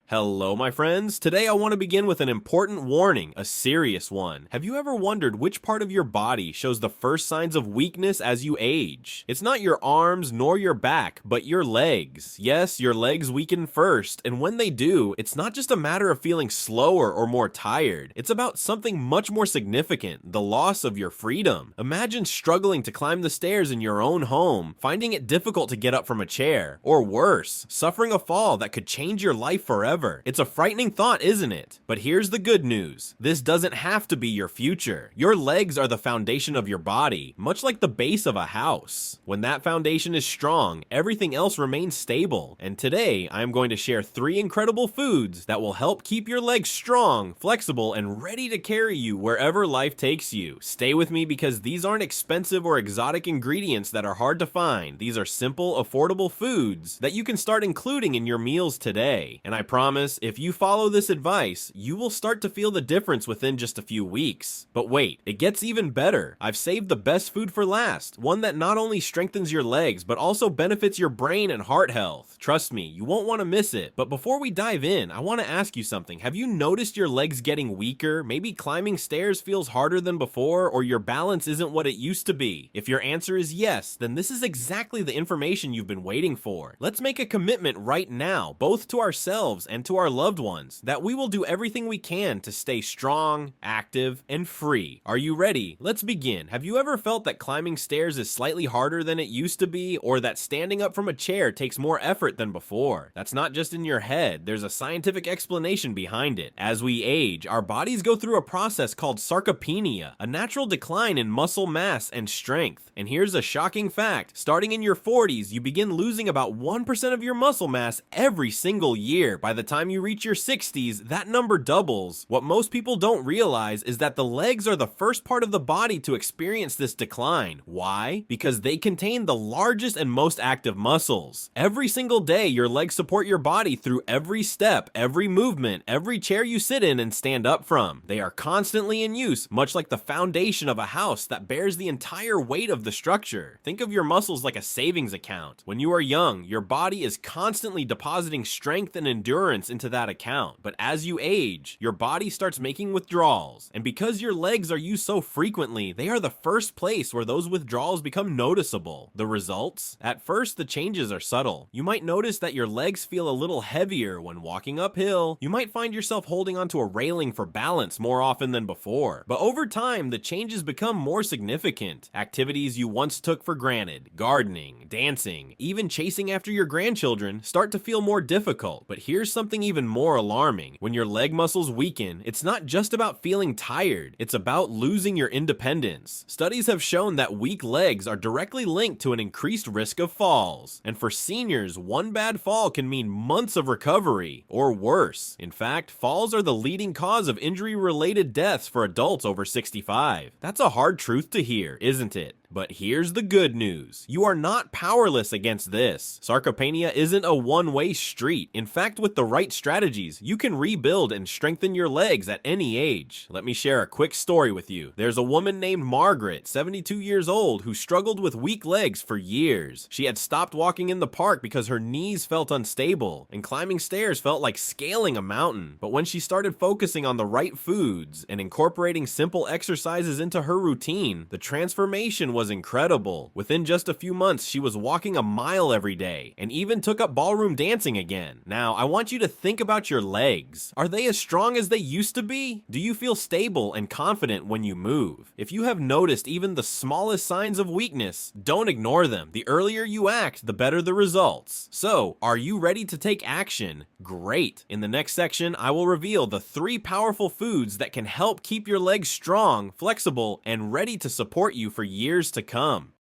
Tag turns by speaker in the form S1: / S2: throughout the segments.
S1: Hello, my friends. Today I want to begin with an important warning, a serious one. Have you ever wondered which part of your body shows the first signs of weakness as you age? It's not your arms nor your back, but your legs. Yes, your legs weaken first, and when they do, it's not just a matter of feeling slower or more tired. It's about something much more significant, the loss of your freedom. Imagine struggling to climb the stairs in your own home, finding it difficult to get up from a chair, or worse, suffering a fall that could change your life forever. It's a frightening thought, isn't it? But here's the good news. This doesn't have to be your future. Your legs are the foundation of your body, much like the base of a house. When that foundation is strong, everything else remains stable. And today, I am going to share 3 incredible foods that will help keep your legs strong, flexible, and ready to carry you wherever life takes you. Stay with me because these aren't expensive or exotic ingredients that are hard to find. These are simple, affordable foods that you can start including in your meals today. And I promise, if you follow this advice, you will start to feel the difference within just a few weeks. But wait, it gets even better. I've saved the best food for last, one that not only strengthens your legs, but also benefits your brain and heart health. Trust me, you won't want to miss it. But before we dive in, I want to ask you something. Have you noticed your legs getting weaker? Maybe climbing stairs feels harder than before, or your balance isn't what it used to be? If your answer is yes, then this is exactly the information you've been waiting for. Let's make a commitment right now, both to ourselves and to our loved ones, that we will do everything we can to stay strong, active, and free. Are you ready? Let's begin. Have you ever felt that climbing stairs is slightly harder than it used to be, or that standing up from a chair takes more effort than before? That's not just in your head. There's a scientific explanation behind it. As we age, our bodies go through a process called sarcopenia, a natural decline in muscle mass and strength. And here's a shocking fact. Starting in your 40s, you begin losing about 1% of your muscle mass every single year. By the time you reach your 60s, that number doubles. What most people don't realize is that the legs are the first part of the body to experience this decline. Why? Because they contain the largest and most active muscles. Every single day, your legs support your body through every step, every movement, every chair you sit in and stand up from. They are constantly in use, much like the foundation of a house that bears the entire weight of the structure. Think of your muscles like a savings account. When you are young, your body is constantly depositing strength and endurance into that account. But as you age, your body starts making withdrawals. And because your legs are used so frequently, they are the first place where those withdrawals become noticeable. The results? At first, the changes are subtle. You might notice that your legs feel a little heavier when walking uphill. You might find yourself holding onto a railing for balance more often than before. But over time, the changes become more significant. Activities you once took for granted, gardening, dancing, even chasing after your grandchildren, start to feel more difficult. But here's something even more alarming. When your leg muscles weaken, it's not just about feeling tired, it's about losing your independence. Studies have shown that weak legs are directly linked to an increased risk of falls. And for seniors, one bad fall can mean months of recovery, or worse. In fact, falls are the leading cause of injury-related deaths for adults over 65. That's a hard truth to hear, isn't it? But here's the good news. You are not powerless against this. Sarcopenia isn't a one-way street. In fact, with the right strategies, you can rebuild and strengthen your legs at any age. Let me share a quick story with you. There's a woman named Margaret, 72 years old, who struggled with weak legs for years. She had stopped walking in the park because her knees felt unstable, and climbing stairs felt like scaling a mountain. But when she started focusing on the right foods and incorporating simple exercises into her routine, the transformation was incredible. Within just a few months, she was walking a mile every day and even took up ballroom dancing again. Now, I want you to think about your legs. Are they as strong as they used to be? Do you feel stable and confident when you move? If you have noticed even the smallest signs of weakness, don't ignore them. The earlier you act, the better the results. So, are you ready to take action? Great. In the next section, I will reveal the 3 powerful foods that can help keep your legs strong, flexible, and ready to support you for years to come.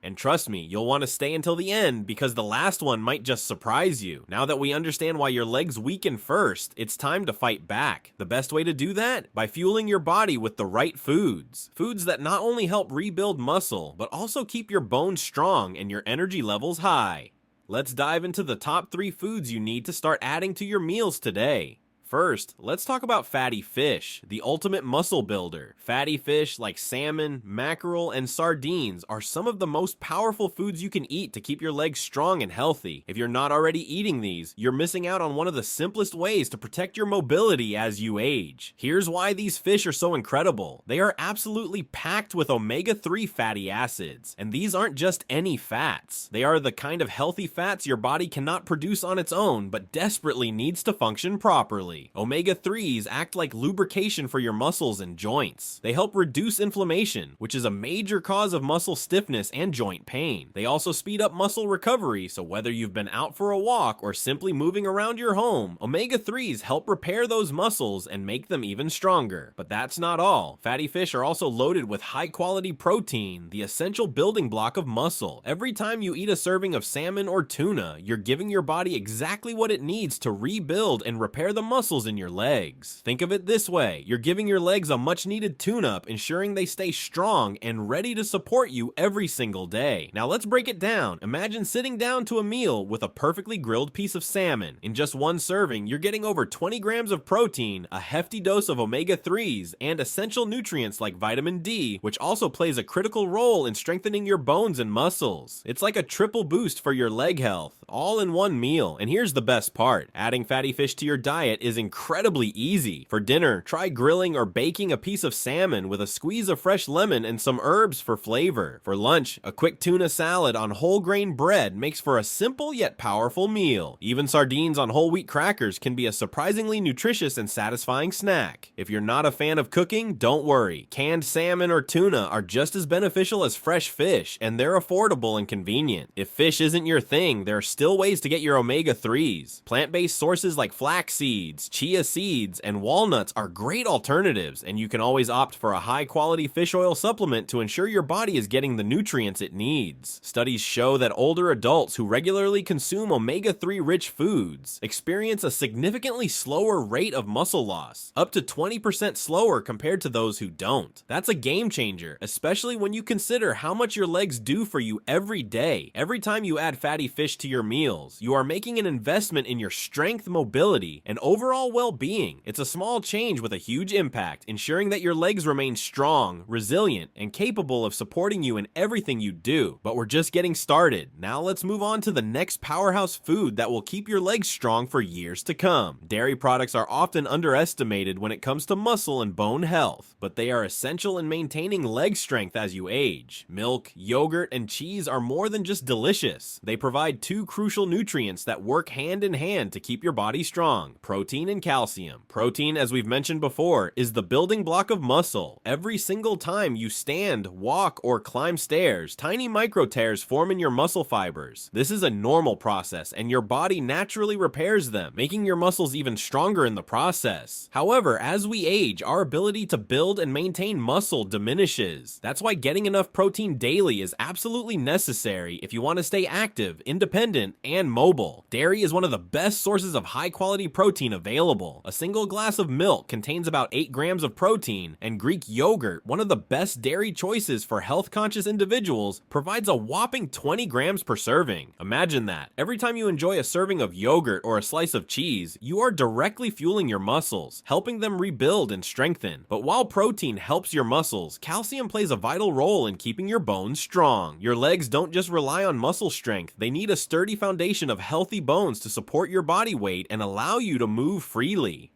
S1: And trust me, you'll want to stay until the end because the last one might just surprise you. Now that we understand why your legs weaken first, it's time to fight back. The best way to do that? By fueling your body with the right foods. Foods that not only help rebuild muscle, but also keep your bones strong and your energy levels high. Let's dive into the top 3 foods you need to start adding to your meals today. First, let's talk about fatty fish, the ultimate muscle builder. Fatty fish like salmon, mackerel, and sardines are some of the most powerful foods you can eat to keep your legs strong and healthy. If you're not already eating these, you're missing out on one of the simplest ways to protect your mobility as you age. Here's why these fish are so incredible. They are absolutely packed with omega-3 fatty acids, and these aren't just any fats. They are the kind of healthy fats your body cannot produce on its own, but desperately needs to function properly. Omega-3s act like lubrication for your muscles and joints. They help reduce inflammation, which is a major cause of muscle stiffness and joint pain. They also speed up muscle recovery, so whether you've been out for a walk or simply moving around your home, omega-3s help repair those muscles and make them even stronger. But that's not all. Fatty fish are also loaded with high-quality protein, the essential building block of muscle. Every time you eat a serving of salmon or tuna, you're giving your body exactly what it needs to rebuild and repair the muscles in your legs. Think of it this way, you're giving your legs a much needed tune-up, ensuring they stay strong and ready to support you every single day. Now let's break it down. Imagine sitting down to a meal with a perfectly grilled piece of salmon. In just one serving, you're getting over 20 grams of protein, a hefty dose of omega-3s, and essential nutrients like vitamin D, which also plays a critical role in strengthening your bones and muscles. It's like a triple boost for your leg health, all in one meal. And here's the best part. Adding fatty fish to your diet is incredibly easy. For dinner, try grilling or baking a piece of salmon with a squeeze of fresh lemon and some herbs for flavor. For lunch, a quick tuna salad on whole grain bread makes for a simple yet powerful meal. Even sardines on whole wheat crackers can be a surprisingly nutritious and satisfying snack. If you're not a fan of cooking, don't worry. Canned salmon or tuna are just as beneficial as fresh fish, and they're affordable and convenient. If fish isn't your thing, there are still ways to get your omega-3s. Plant-based sources like flax seeds, chia seeds, and walnuts are great alternatives, and you can always opt for a high-quality fish oil supplement to ensure your body is getting the nutrients it needs. Studies show that older adults who regularly consume omega-3 rich foods experience a significantly slower rate of muscle loss, up to 20% slower compared to those who don't. That's a game changer, especially when you consider how much your legs do for you every day. Every time you add fatty fish to your meals, you are making an investment in your strength, mobility, and overall well-being. It's a small change with a huge impact, ensuring that your legs remain strong, resilient, and capable of supporting you in everything you do. But we're just getting started. Now let's move on to the next powerhouse food that will keep your legs strong for years to come. Dairy products are often underestimated when it comes to muscle and bone health, but they are essential in maintaining leg strength as you age. Milk, yogurt, and cheese are more than just delicious. They provide two crucial nutrients that work hand in hand to keep your body strong: protein and calcium. Protein, as we've mentioned before, is the building block of muscle. Every single time you stand, walk, or climb stairs, tiny micro tears form in your muscle fibers. This is a normal process, and your body naturally repairs them, making your muscles even stronger in the process. However, as we age, our ability to build and maintain muscle diminishes. That's why getting enough protein daily is absolutely necessary if you want to stay active, independent, and mobile. Dairy is one of the best sources of high-quality protein available. A single glass of milk contains about 8 grams of protein, and Greek yogurt, one of the best dairy choices for health-conscious individuals, provides a whopping 20 grams per serving. Imagine that. Every time you enjoy a serving of yogurt or a slice of cheese, you are directly fueling your muscles, helping them rebuild and strengthen. But while protein helps your muscles, calcium plays a vital role in keeping your bones strong. Your legs don't just rely on muscle strength, they need a sturdy foundation of healthy bones to support your body weight and allow you to move freely.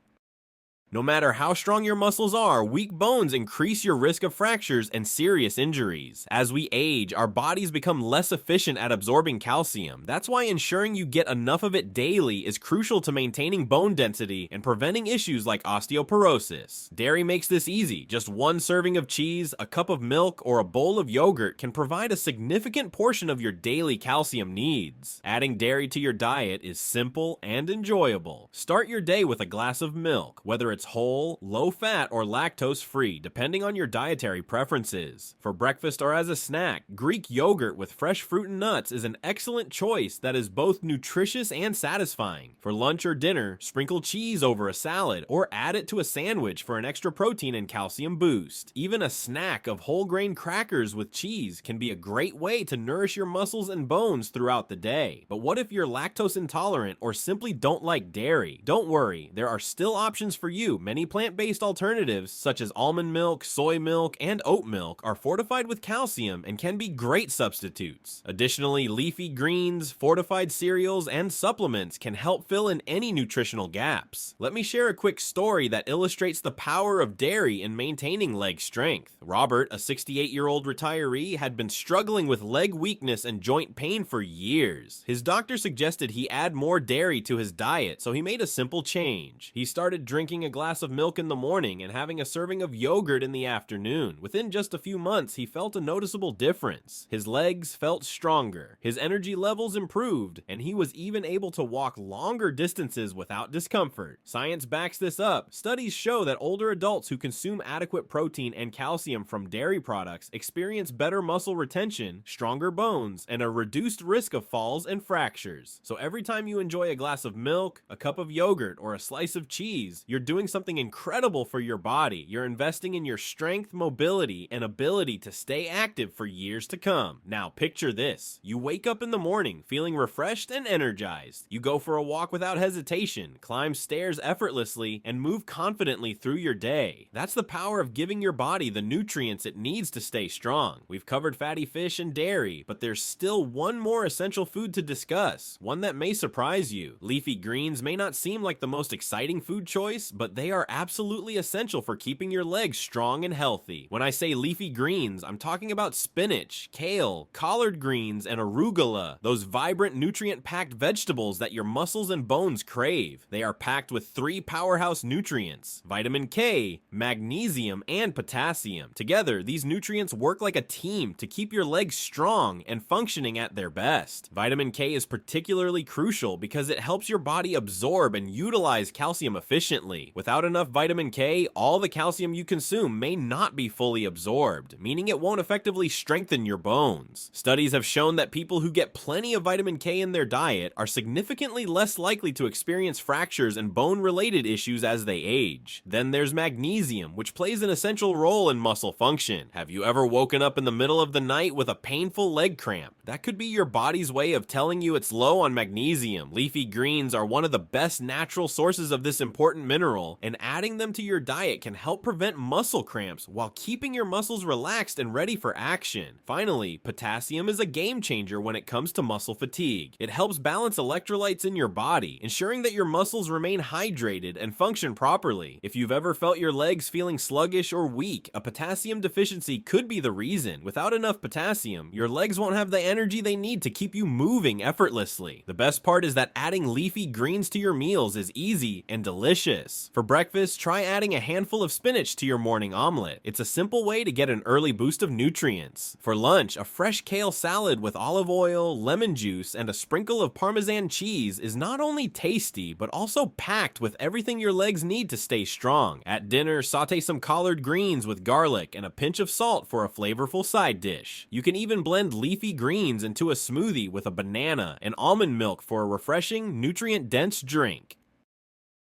S1: No matter how strong your muscles are, weak bones increase your risk of fractures and serious injuries. As we age, our bodies become less efficient at absorbing calcium. That's why ensuring you get enough of it daily is crucial to maintaining bone density and preventing issues like osteoporosis. Dairy makes this easy. Just one serving of cheese, a cup of milk, or a bowl of yogurt can provide a significant portion of your daily calcium needs. Adding dairy to your diet is simple and enjoyable. Start your day with a glass of milk, whether it's it's whole, low-fat, or lactose-free, depending on your dietary preferences. For breakfast or as a snack, Greek yogurt with fresh fruit and nuts is an excellent choice that is both nutritious and satisfying. For lunch or dinner, sprinkle cheese over a salad, or add it to a sandwich for an extra protein and calcium boost. Even a snack of whole grain crackers with cheese can be a great way to nourish your muscles and bones throughout the day. But what if you're lactose intolerant or simply don't like dairy? Don't worry, there are still options for you. Many plant-based alternatives, such as almond milk, soy milk, and oat milk, are fortified with calcium and can be great substitutes. Additionally, leafy greens, fortified cereals, and supplements can help fill in any nutritional gaps. Let me share a quick story that illustrates the power of dairy in maintaining leg strength. Robert, a 68-year-old retiree, had been struggling with leg weakness and joint pain for years. His doctor suggested he add more dairy to his diet, so he made a simple change. He started drinking a glass of milk in the morning and having a serving of yogurt in the afternoon. Within just a few months, he felt a noticeable difference. His legs felt stronger, his energy levels improved, and he was even able to walk longer distances without discomfort. Science backs this up. Studies show that older adults who consume adequate protein and calcium from dairy products experience better muscle retention, stronger bones, and a reduced risk of falls and fractures. So every time you enjoy a glass of milk, a cup of yogurt, or a slice of cheese, you're doing something incredible for your body. You're investing in your strength, mobility, and ability to stay active for years to come. Now picture this. You wake up in the morning feeling refreshed and energized. You go for a walk without hesitation, climb stairs effortlessly, and move confidently through your day. That's the power of giving your body the nutrients it needs to stay strong. We've covered fatty fish and dairy, but there's still one more essential food to discuss, one that may surprise you. Leafy greens may not seem like the most exciting food choice, but they are absolutely essential for keeping your legs strong and healthy. When I say leafy greens, I'm talking about spinach, kale, collard greens, and arugula, those vibrant, nutrient-packed vegetables that your muscles and bones crave. They are packed with 3 powerhouse nutrients: vitamin K, magnesium, and potassium. Together, these nutrients work like a team to keep your legs strong and functioning at their best. Vitamin K is particularly crucial because it helps your body absorb and utilize calcium efficiently. Without enough vitamin K, all the calcium you consume may not be fully absorbed, meaning it won't effectively strengthen your bones. Studies have shown that people who get plenty of vitamin K in their diet are significantly less likely to experience fractures and bone-related issues as they age. Then there's magnesium, which plays an essential role in muscle function. Have you ever woken up in the middle of the night with a painful leg cramp? That could be your body's way of telling you it's low on magnesium. Leafy greens are one of the best natural sources of this important mineral, and adding them to your diet can help prevent muscle cramps while keeping your muscles relaxed and ready for action. Finally, potassium is a game changer when it comes to muscle fatigue. It helps balance electrolytes in your body, ensuring that your muscles remain hydrated and function properly. If you've ever felt your legs feeling sluggish or weak, a potassium deficiency could be the reason. Without enough potassium, your legs won't have the energy they need to keep you moving effortlessly. The best part is that adding leafy greens to your meals is easy and delicious. For breakfast, try adding a handful of spinach to your morning omelet. It's a simple way to get an early boost of nutrients. For lunch, a fresh kale salad with olive oil, lemon juice, and a sprinkle of Parmesan cheese is not only tasty, but also packed with everything your legs need to stay strong. At dinner, saute some collard greens with garlic and a pinch of salt for a flavorful side dish. You can even blend leafy greens into a smoothie with a banana and almond milk for a refreshing, nutrient-dense drink.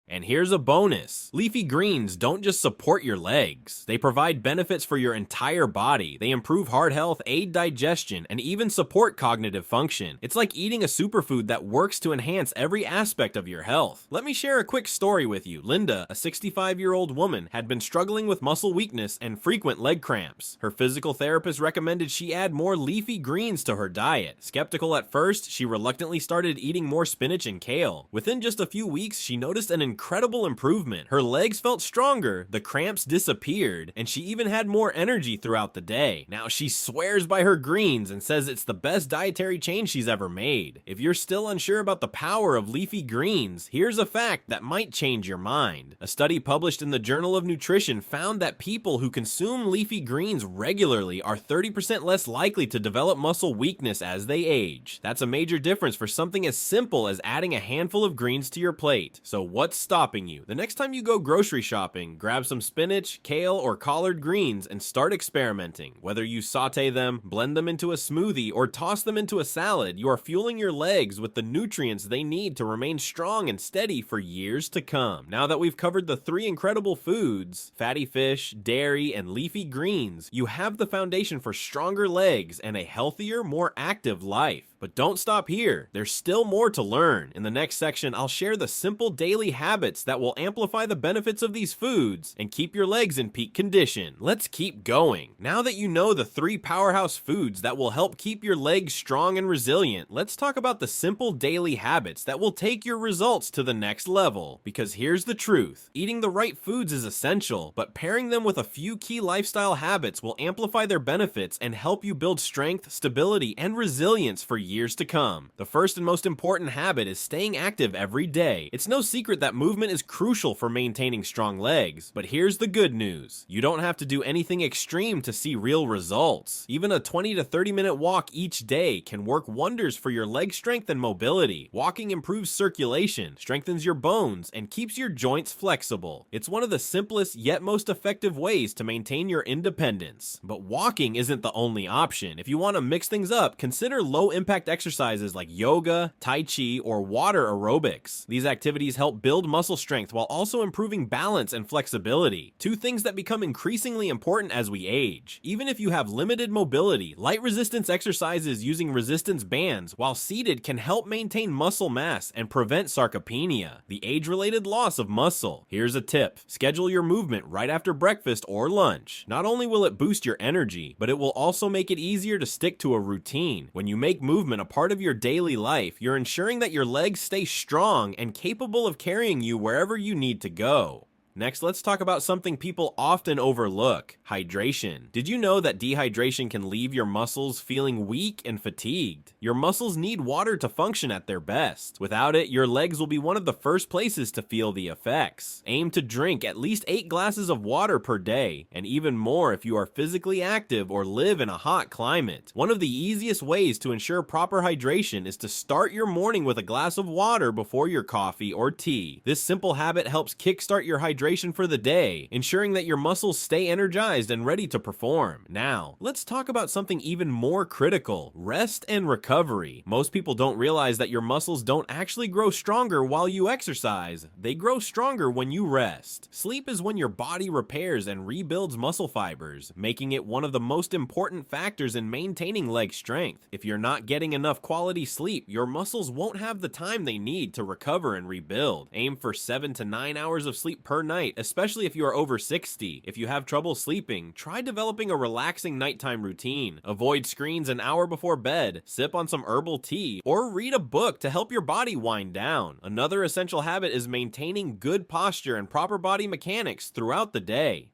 S1: And here's a bonus. Leafy greens don't just support your legs. They provide benefits for your entire body. They improve heart health, aid digestion, and even support cognitive function. It's like eating a superfood that works to enhance every aspect of your health. Let me share a quick story with you. Linda, a 65-year-old woman, had been struggling with muscle weakness and frequent leg cramps. Her physical therapist recommended she add more leafy greens to her diet. Skeptical at first, she reluctantly started eating more spinach and kale. Within just a few weeks, she noticed an incredible improvement. Her legs felt stronger, the cramps disappeared, and she even had more energy throughout the day. Now she swears by her greens and says it's the best dietary change she's ever made. If you're still unsure about the power of leafy greens, here's a fact that might change your mind. A study published in the Journal of Nutrition found that people who consume leafy greens regularly are 30% less likely to develop muscle weakness as they age. That's a major difference for something as simple as adding a handful of greens to your plate. So what's stopping you. The next time you go grocery shopping, grab some spinach, kale, or collard greens and start experimenting. Whether you saute them, blend them into a smoothie, or toss them into a salad, you are fueling your legs with the nutrients they need to remain strong and steady for years to come. Now that we've covered the three incredible foods, fatty fish, dairy, and leafy greens, you have the foundation for stronger legs and a healthier, more active life. But don't stop here. There's still more to learn. In the next section, I'll share the simple daily habits that will amplify the benefits of these foods and keep your legs in peak condition. Let's keep going. Now that you know the three powerhouse foods that will help keep your legs strong and resilient, let's talk about the simple daily habits that will take your results to the next level. Because here's the truth. Eating the right foods is essential, but pairing them with a few key lifestyle habits will amplify their benefits and help you build strength, stability, and resilience for years to come. The first and most important habit is staying active every day. It's no secret that movement is crucial for maintaining strong legs, but here's the good news. You don't have to do anything extreme to see real results. Even a 20 to 30 minute walk each day can work wonders for your leg strength and mobility. Walking improves circulation, strengthens your bones, and keeps your joints flexible. It's one of the simplest yet most effective ways to maintain your independence. But walking isn't the only option. If you want to mix things up, consider low impact exercises like yoga, tai chi, or water aerobics. These activities help build muscle strength while also improving balance and flexibility, two things that become increasingly important as we age. Even if you have limited mobility, light resistance exercises using resistance bands while seated can help maintain muscle mass and prevent sarcopenia, the age-related loss of muscle. Here's a tip. Schedule your movement right after breakfast or lunch. Not only will it boost your energy, but it will also make it easier to stick to a routine. When you make movement a part of your daily life, you're ensuring that your legs stay strong and capable of carrying you wherever you need to go. Next, let's talk about something people often overlook: hydration. Did you know that dehydration can leave your muscles feeling weak and fatigued? Your muscles need water to function at their best. Without it, your legs will be one of the first places to feel the effects. Aim to drink at least 8 glasses of water per day, and even more if you are physically active or live in a hot climate. One of the easiest ways to ensure proper hydration is to start your morning with a glass of water before your coffee or tea. This simple habit helps kickstart your hydration for the day, ensuring that your muscles stay energized and ready to perform. Now, let's talk about something even more critical: rest and recovery. Most people don't realize that your muscles don't actually grow stronger while you exercise. They grow stronger when you rest. Sleep is when your body repairs and rebuilds muscle fibers, making it one of the most important factors in maintaining leg strength. If you're not getting enough quality sleep, your muscles won't have the time they need to recover and rebuild. Aim for 7 to 9 hours of sleep per night, especially if you are over 60. If you have trouble sleeping, try developing a relaxing nighttime routine. Avoid screens an hour before bed, sip on some herbal tea, or read a book to help your body wind down. Another essential habit is maintaining good posture and proper body mechanics throughout the day.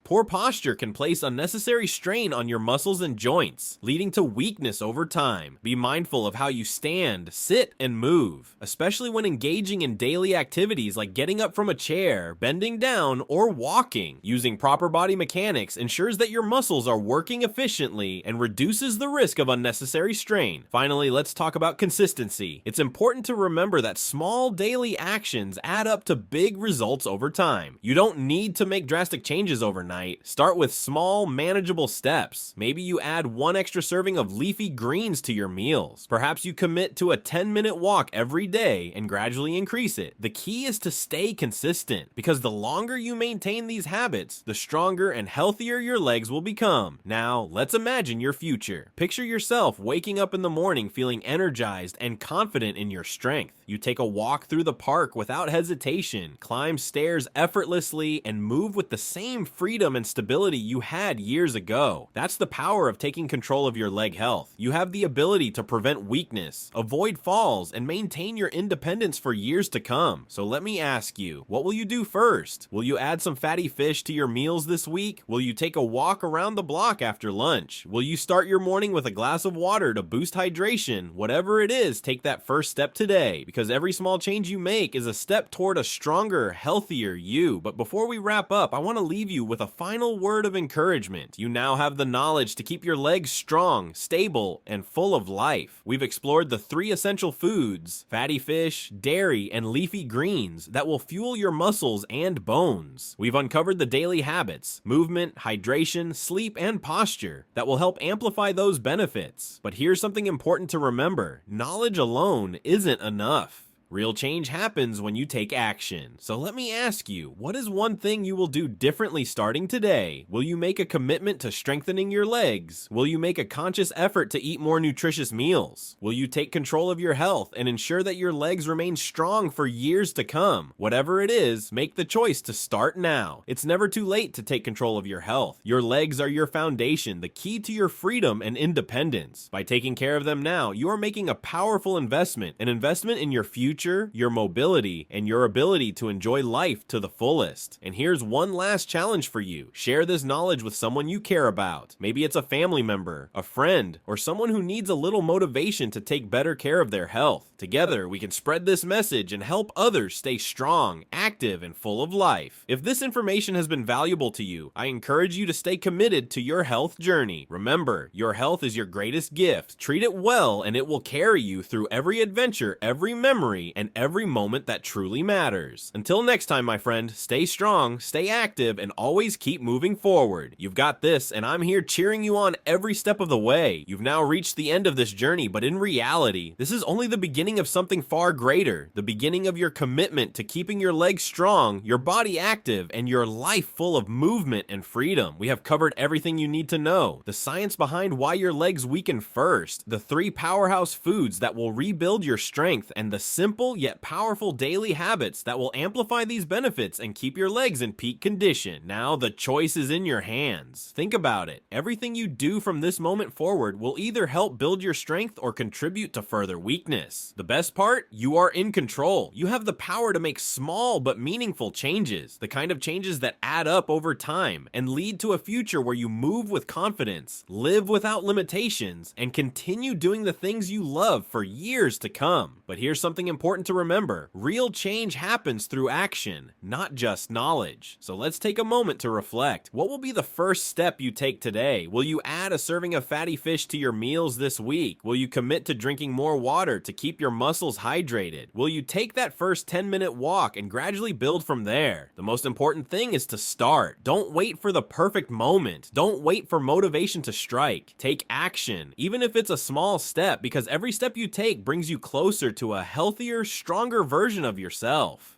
S1: Poor posture can place unnecessary strain on your muscles and joints, leading to weakness over time. Be mindful of how you stand, sit, and move, especially when engaging in daily activities like getting up from a chair, bending down, or walking. Using proper body mechanics ensures that your muscles are working efficiently and reduces the risk of unnecessary strain. Finally, let's talk about consistency. It's important to remember that small daily actions add up to big results over time. You don't need to make drastic changes overnight. Start with small, manageable steps. Maybe you add 1 extra serving of leafy greens to your meals. Perhaps you commit to a 10-minute walk every day and gradually increase it. The key is to stay consistent, because the longer you maintain these habits, the stronger and healthier your legs will become. Now, let's imagine your future. Picture yourself waking up in the morning feeling energized and confident in your strength. You take a walk through the park without hesitation, climb stairs effortlessly, and move with the same freedom and stability you had years ago. That's the power of taking control of your leg health. You have the ability to prevent weakness, avoid falls, and maintain your independence for years to come. So let me ask you, what will you do first? Will you add some fatty fish to your meals this week? Will you take a walk around the block after lunch? Will you start your morning with a glass of water to boost hydration? Whatever it is, take that first step today, because every small change you make is a step toward a stronger, healthier you. But before we wrap up, I want to leave you with a final word of encouragement. You now have the knowledge to keep your legs strong, stable, and full of life. We've explored the 3 essential foods, fatty fish, dairy, and leafy greens, that will fuel your muscles and bones. We've uncovered the daily habits, movement, hydration, sleep, and posture that will help amplify those benefits. But here's something important to remember: knowledge alone isn't enough. Real change happens when you take action. So let me ask you, what is one thing you will do differently starting today? Will you make a commitment to strengthening your legs? Will you make a conscious effort to eat more nutritious meals? Will you take control of your health and ensure that your legs remain strong for years to come? Whatever it is, make the choice to start now. It's never too late to take control of your health. Your legs are your foundation, the key to your freedom and independence. By taking care of them now, you are making a powerful investment, an investment in your future, your mobility, and your ability to enjoy life to the fullest. And here's one last challenge for you. Share this knowledge with someone you care about. Maybe it's a family member, a friend, or someone who needs a little motivation to take better care of their health. Together, we can spread this message and help others stay strong, active, and full of life. If this information has been valuable to you, I encourage you to stay committed to your health journey. Remember, your health is your greatest gift. Treat it well, and it will carry you through every adventure, every memory, and every moment that truly matters. Until next time, my friend, stay strong, stay active, and always keep moving forward. You've got this, and I'm here cheering you on every step of the way. You've now reached the end of this journey, but in reality, this is only the beginning of something far greater, the beginning of your commitment to keeping your legs strong, your body active, and your life full of movement and freedom. We have covered everything you need to know, the science behind why your legs weaken first, the 3 powerhouse foods that will rebuild your strength, and the simple yet powerful daily habits that will amplify these benefits and keep your legs in peak condition. Now the choice is in your hands. Think about it. Everything you do from this moment forward will either help build your strength or contribute to further weakness. The best part? You are in control. You have the power to make small but meaningful changes, the kind of changes that add up over time and lead to a future where you move with confidence, live without limitations, and continue doing the things you love for years to come. But here's something important to remember. Real change happens through action, not just knowledge. So let's take a moment to reflect. What will be the first step you take today? Will you add a serving of fatty fish to your meals this week? Will you commit to drinking more water to keep your muscles hydrated? Will you take that first 10-minute walk and gradually build from there? The most important thing is to start. Don't wait for the perfect moment. Don't wait for motivation to strike. Take action, even if it's a small step, because every step you take brings you closer to a healthier, stronger version of yourself.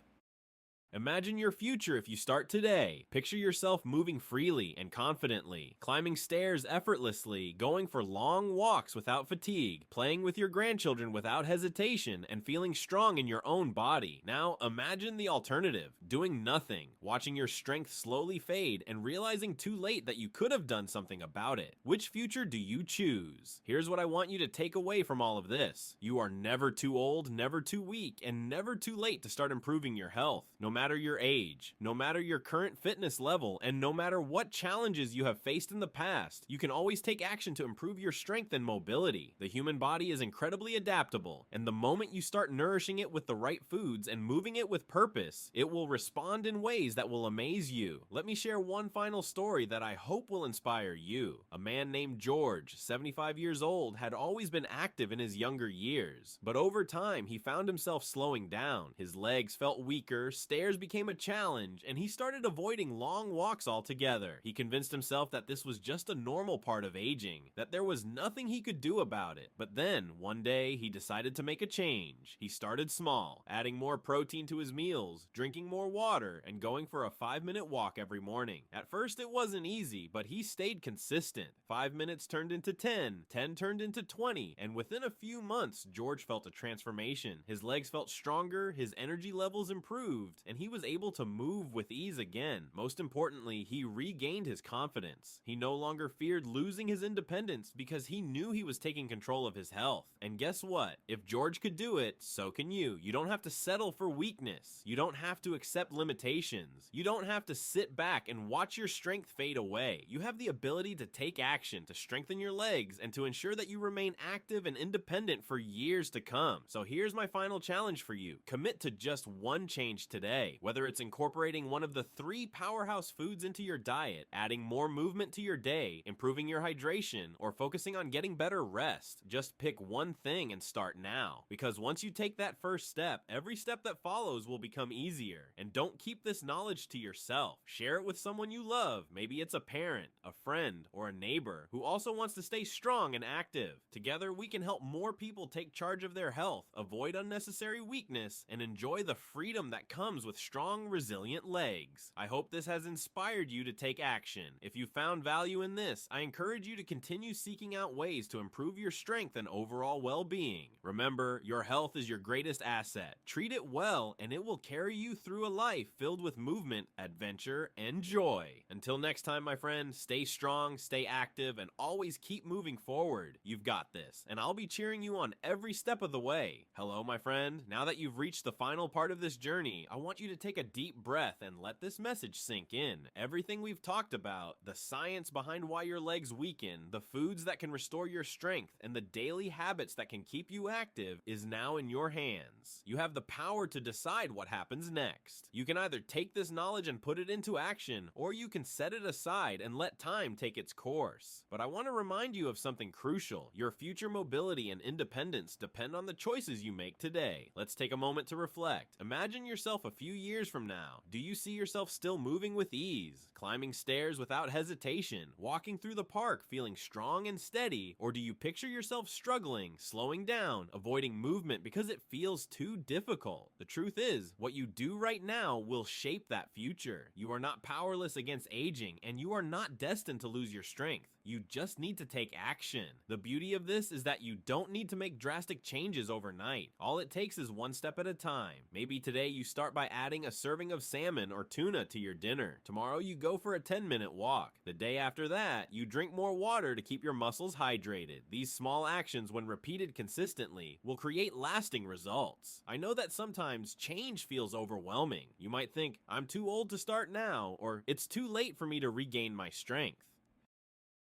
S1: Imagine your future if you start today. Picture yourself moving freely and confidently, climbing stairs effortlessly, going for long walks without fatigue, playing with your grandchildren without hesitation, and feeling strong in your own body. Now imagine the alternative, doing nothing, watching your strength slowly fade, and realizing too late that you could have done something about it. Which future do you choose? Here's what I want you to take away from all of this. You are never too old, never too weak, and never too late to start improving your health. No matter your age, no matter your current fitness level, and no matter what challenges you have faced in the past, you can always take action to improve your strength and mobility. The human body is incredibly adaptable, and the moment you start nourishing it with the right foods and moving it with purpose, it will respond in ways that will amaze you. Let me share one final story that I hope will inspire you. A man named George, 75 years old, had always been active in his younger years, but over time he found himself slowing down. His legs felt weaker, stairs became a challenge, and he started avoiding long walks altogether. He convinced himself that this was just a normal part of aging, that there was nothing he could do about it. But then, one day, he decided to make a change. He started small, adding more protein to his meals, drinking more water, and going for a 5-minute walk every morning. At first, it wasn't easy, but he stayed consistent. 5 minutes turned into 10, 10 turned into 20, and within a few months, George felt a transformation. His legs felt stronger, his energy levels improved, and he was able to move with ease again. Most importantly, he regained his confidence. He no longer feared losing his independence because he knew he was taking control of his health. And guess what? If George could do it, so can you. You don't have to settle for weakness. You don't have to accept limitations. You don't have to sit back and watch your strength fade away. You have the ability to take action, to strengthen your legs, and to ensure that you remain active and independent for years to come. So here's my final challenge for you. Commit to just one change today. day. Whether it's incorporating one of the 3 powerhouse foods into your diet, adding more movement to your day, improving your hydration, or focusing on getting better rest, just pick one thing and start now. Because once you take that first step, every step that follows will become easier. And don't keep this knowledge to yourself. Share it with someone you love. Maybe it's a parent, a friend, or a neighbor who also wants to stay strong and active. Together, we can help more people take charge of their health, avoid unnecessary weakness, and enjoy the freedom that comes with strong, resilient legs. I hope this has inspired you to take action. If you found value in this, I encourage you to continue seeking out ways to improve your strength and overall well-being. Remember, your health is your greatest asset. Treat it well, and it will carry you through a life filled with movement, adventure, and joy. Until next time, my friend, stay strong, stay active, and always keep moving forward. You've got this, and I'll be cheering you on every step of the way. Hello, my friend. Now that you've reached the final part of this journey, I want you to take a deep breath and let this message sink in. Everything we've talked about, the science behind why your legs weaken, the foods that can restore your strength, and the daily habits that can keep you active is now in your hands. You have the power to decide what happens next. You can either take this knowledge and put it into action, or you can set it aside and let time take its course. But I want to remind you of something crucial. Your future mobility and independence depend on the choices you make today. Let's take a moment to reflect. Imagine yourself a few years from now. Do you see yourself still moving with ease, climbing stairs without hesitation, walking through the park feeling strong and steady, or do you picture yourself struggling, slowing down, avoiding movement because it feels too difficult? The truth is, what you do right now will shape that future. You are not powerless against aging, and you are not destined to lose your strength. You just need to take action. The beauty of this is that you don't need to make drastic changes overnight. All it takes is one step at a time. Maybe today you start by adding a serving of salmon or tuna to your dinner. Tomorrow you go for a 10-minute walk. The day after that, you drink more water to keep your muscles hydrated. These small actions, when repeated consistently, will create lasting results. I know that sometimes change feels overwhelming. You might think, I'm too old to start now, or it's too late for me to regain my strength.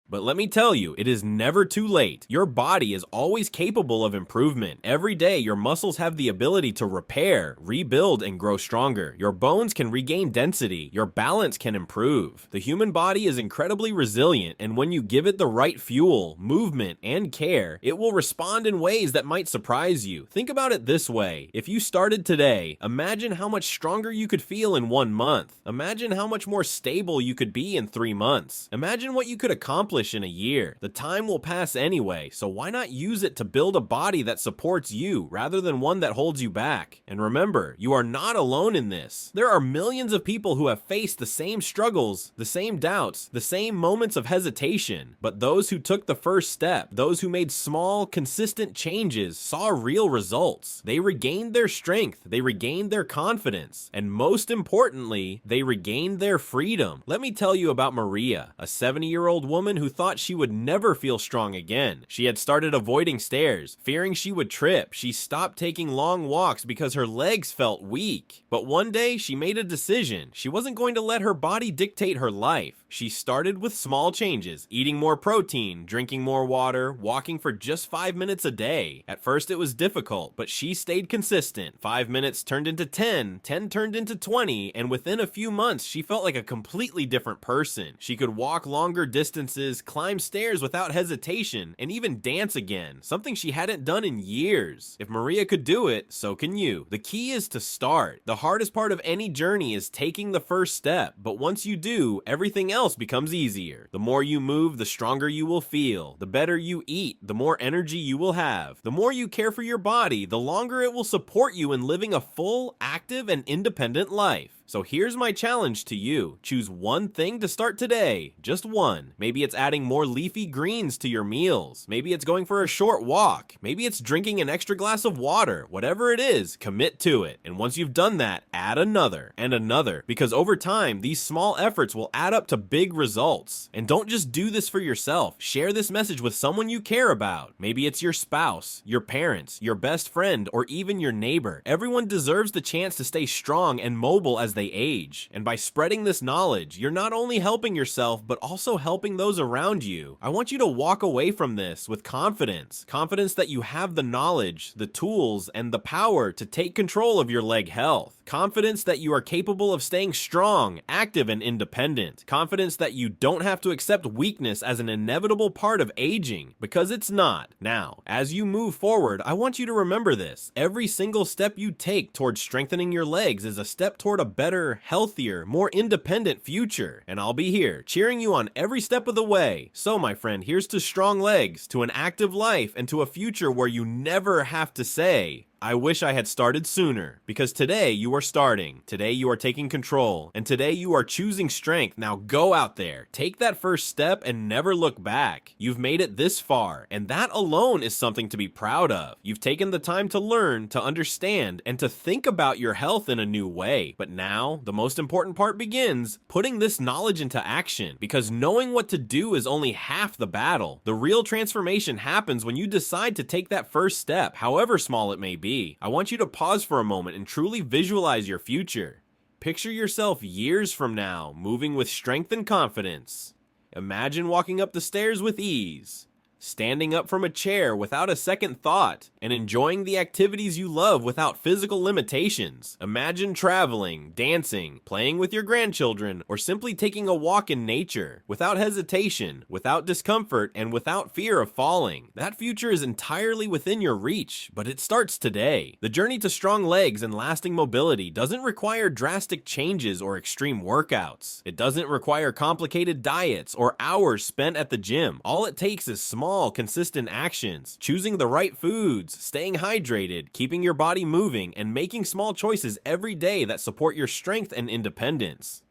S1: But let me tell you, it is never too late. Your body is always capable of improvement. Every day, your muscles have the ability to repair, rebuild, and grow stronger. Your bones can regain density. Your balance can improve. The human body is incredibly resilient, and when you give it the right fuel, movement, and care, it will respond in ways that might surprise you. Think about it this way. If you started today, imagine how much stronger you could feel in 1 month. Imagine how much more stable you could be in 3 months. Imagine what you could accomplish in a year. The time will pass anyway, so why not use it to build a body that supports you rather than one that holds you back? And remember, you are not alone in this. There are millions of people who have faced the same struggles, the same doubts, the same moments of hesitation. But those who took the first step, those who made small, consistent changes, saw real results. They regained their strength, they regained their confidence, and most importantly, they regained their freedom. Let me tell you about Maria, a 70-year-old woman who thought she would never feel strong again. She had started avoiding stairs, fearing she would trip. She stopped taking long walks because her legs felt weak. But one day, she made a decision. She wasn't going to let her body dictate her life. She started with small changes, eating more protein, drinking more water, walking for just 5 minutes a day. At first, it was difficult, but she stayed consistent. 5 minutes turned into 10, 10 turned into 20, and within a few months, she felt like a completely different person. She could walk longer distances, climb stairs without hesitation, and even dance again, something she hadn't done in years. If Maria could do it, so can you. The key is to start. The hardest part of any journey is taking the first step, but once you do, everything else becomes easier. The more you move, the stronger you will feel. The better you eat, the more energy you will have. The more you care for your body, the longer it will support you in living a full, active, and independent life. So here's my challenge to you. Choose one thing to start today. Just one. Maybe it's adding more leafy greens to your meals. Maybe it's going for a short walk. Maybe it's drinking an extra glass of water. Whatever it is, commit to it. And once you've done that, add another and another. Because over time, these small efforts will add up to big results. And don't just do this for yourself. Share this message with someone you care about. Maybe it's your spouse, your parents, your best friend, or even your neighbor. Everyone deserves the chance to stay strong and mobile as as they age. And by spreading this knowledge, you're not only helping yourself, but also helping those around you. I want you to walk away from this with confidence. Confidence that you have the knowledge, the tools, and the power to take control of your leg health. Confidence that you are capable of staying strong, active, and independent. Confidence that you don't have to accept weakness as an inevitable part of aging, because it's not. Now, as you move forward, I want you to remember this. Every single step you take towards strengthening your legs is a step toward a better, healthier, more independent future. And I'll be here, cheering you on every step of the way. So, my friend, here's to strong legs, to an active life, and to a future where you never have to say, I wish I had started sooner, because today you are starting, today you are taking control, and today you are choosing strength. Now go out there, take that first step and never look back. You've made it this far, and that alone is something to be proud of. You've taken the time to learn, to understand, and to think about your health in a new way. But now, the most important part begins, putting this knowledge into action, because knowing what to do is only half the battle. The real transformation happens when you decide to take that first step, however small it may be. I want you to pause for a moment and truly visualize your future. Picture yourself years from now, moving with strength and confidence. Imagine walking up the stairs with ease, standing up from a chair without a second thought, and enjoying the activities you love without physical limitations. Imagine traveling, dancing, playing with your grandchildren, or simply taking a walk in nature, without hesitation, without discomfort, and without fear of falling. That future is entirely within your reach, but it starts today. The journey to strong legs and lasting mobility doesn't require drastic changes or extreme workouts. It doesn't require complicated diets or hours spent at the gym. All it takes is small, consistent actions, choosing the right foods, staying hydrated, keeping your body moving, and making small choices every day that support your strength and independence.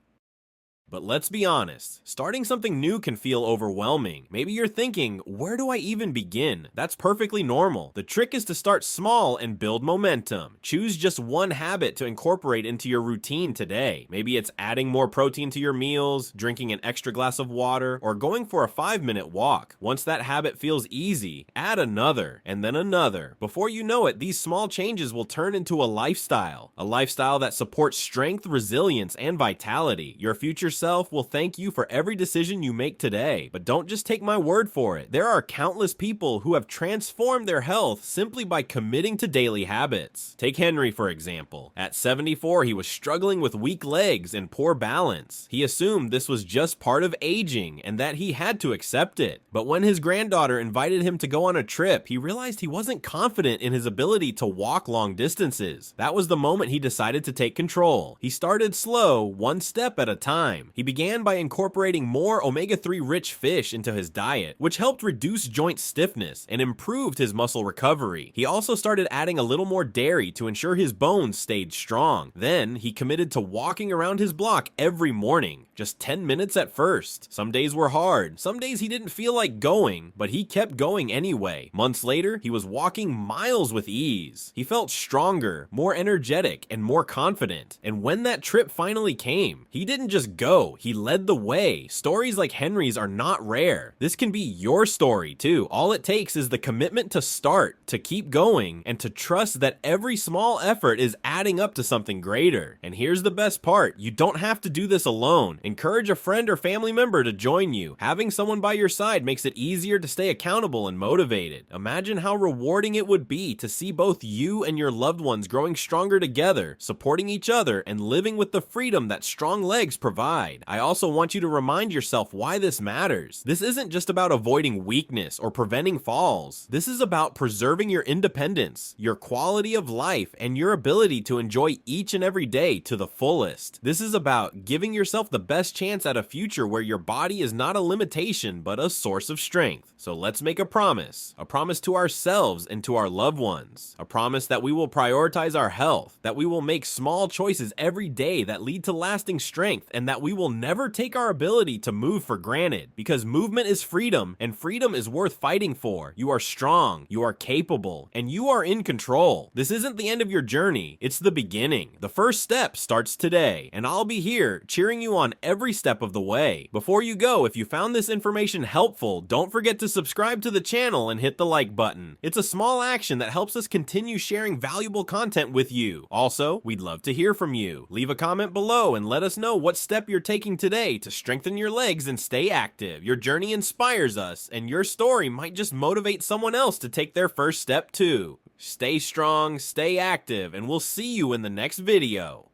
S1: But let's be honest, starting something new can feel overwhelming. Maybe you're thinking, where do I even begin? That's perfectly normal. The trick is to start small and build momentum. Choose just one habit to incorporate into your routine today. Maybe it's adding more protein to your meals, drinking an extra glass of water, or going for a 5-minute walk. Once that habit feels easy, add another, and then another. Before you know it, these small changes will turn into a lifestyle that supports strength, resilience, and vitality. Your future self will thank you for every decision you make today. But don't just take my word for it. There are countless people who have transformed their health simply by committing to daily habits. Take Henry, for example. At 74, he was struggling with weak legs and poor balance. He assumed this was just part of aging and that he had to accept it. But when his granddaughter invited him to go on a trip, he realized he wasn't confident in his ability to walk long distances. That was the moment he decided to take control. He started slow, one step at a time. He began by incorporating more omega-3 rich fish into his diet, which helped reduce joint stiffness and improved his muscle recovery. He also started adding a little more dairy to ensure his bones stayed strong. Then, he committed to walking around his block every morning, just 10 minutes at first. Some days were hard, some days he didn't feel like going, but he kept going anyway. Months later, he was walking miles with ease. He felt stronger, more energetic, and more confident. And when that trip finally came, he didn't just go, he led the way. Stories like Henry's are not rare. This can be your story too. All it takes is the commitment to start, to keep going, and to trust that every small effort is adding up to something greater. And here's the best part, you don't have to do this alone. Encourage a friend or family member to join you. Having someone by your side makes it easier to stay accountable and motivated. Imagine how rewarding it would be to see both you and your loved ones growing stronger together, supporting each other, and living with the freedom that strong legs provide. I also want you to remind yourself why this matters. This isn't just about avoiding weakness or preventing falls. This is about preserving your independence, your quality of life, and your ability to enjoy each and every day to the fullest. This is about giving yourself the best chance at a future where your body is not a limitation but a source of strength. So let's make a promise to ourselves and to our loved ones, a promise that we will prioritize our health, that we will make small choices every day that lead to lasting strength, and that we we will never take our ability to move for granted, because movement is freedom, and freedom is worth fighting for. You are strong, you are capable, and you are in control. This isn't the end of your journey, it's the beginning. The first step starts today, and I'll be here cheering you on every step of the way. Before you go, if you found this information helpful, don't forget to subscribe to the channel and hit the like button. It's a small action that helps us continue sharing valuable content with you. Also, we'd love to hear from you. Leave a comment below and let us know what step you're taking today to strengthen your legs and stay active. Your journey inspires us, and your story might just motivate someone else to take their first step too. Stay strong, stay active, and we'll see you in the next video.